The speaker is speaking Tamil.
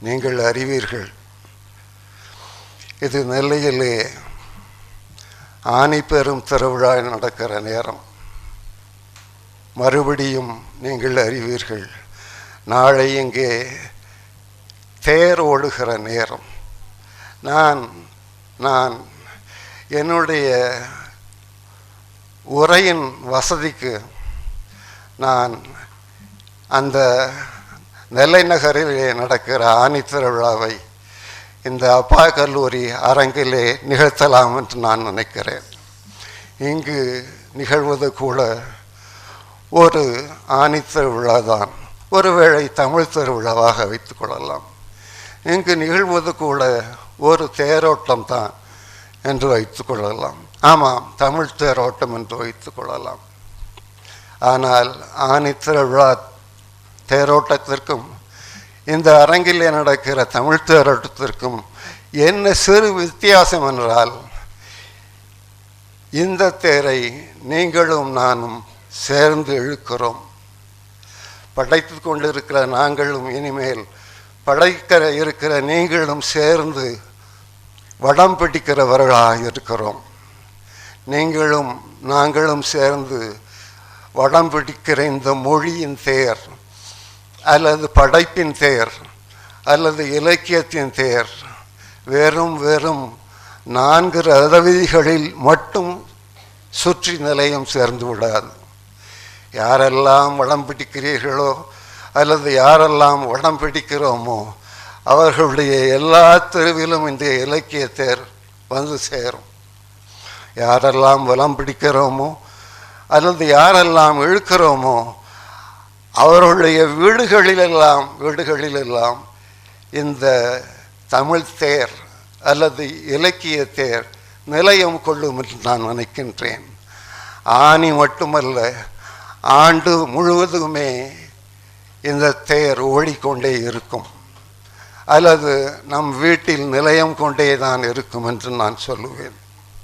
நீங்கள் அறிவீர்கள். இது நெல்லையிலே ஆனி பெரும் திருவிழா நடக்கிற நேரம். மறுபடியும் நீங்கள் அறிவீர்கள், நாளை இங்கே தேர் ஓடுகிற நேரம். நான் என்னுடைய உரையின் வசதிக்கு நான் அந்த நெல்லை நகரிலே நடக்கிற ஆனி திருவிழாவை இந்த அப்பா கல்லூரி அரங்கிலே நிகழ்த்தலாம் என்று நான் நினைக்கிறேன். இங்கு நிகழ்வது கூட ஒரு ஆனி திருவிழா தான், ஒருவேளை தமிழ் திருவிழாவாக வைத்து கொள்ளலாம். இங்கு நிகழ்வது கூட ஒரு தேரோட்டம் தான் என்று வைத்து கொள்ளலாம். ஆமாம், தமிழ் தேரோட்டம் என்று வைத்து கொள்ளலாம். ஆனால் ஆனி திருவிழா தேரோட்டத்திற்கும் இந்த அரங்கிலே நடக்கிற தமிழ் தேரோட்டத்திற்கும் என்ன சிறு வித்தியாசம் என்றால், இந்த தேரை நீங்களும் நானும் சேர்ந்து இழுக்கிறோம். படைத்து கொண்டிருக்கிற நாங்களும் இனிமேல் படைக்க இருக்கிற நீங்களும் சேர்ந்து வடம் பிடிக்கிறவர்களாக இருக்கிறோம். நீங்களும் நாங்களும் சேர்ந்து வடம் பிடிக்கிற இந்த மொழியின் தேர் அல்லது படைப்பின் தேர் அல்லது இலக்கியத்தின் தேர் வெறும் 4 ரதவீதிகளில் மட்டும் சுற்றி நிலையம் சேர்ந்து விடாது. யாரெல்லாம் வடம் பிடிக்கிறீர்களோ அல்லது யாரெல்லாம் வடம் பிடிக்கிறோமோ அவர்களுடைய எல்லா தெருவிலும் இந்த இலக்கிய தேர் வந்து சேரும். யாரெல்லாம் வலம் பிடிக்கிறோமோ அல்லது யாரெல்லாம் இழுக்கிறோமோ அவர்களுடைய வீடுகளிலெல்லாம் இந்த தமிழ் தேர் அல்லது இலக்கிய தேர் நிலையம் கொள்ளும் என்று நான் நினைக்கின்றேன். ஆனி மட்டுமல்ல, ஆண்டு முழுவதுமே இந்த தேர் ஓடிக்கொண்டே இருக்கும், அல்லது நம் வீட்டில் நிலையம் கொண்டே தான் இருக்கும் என்று நான் சொல்லுவேன்.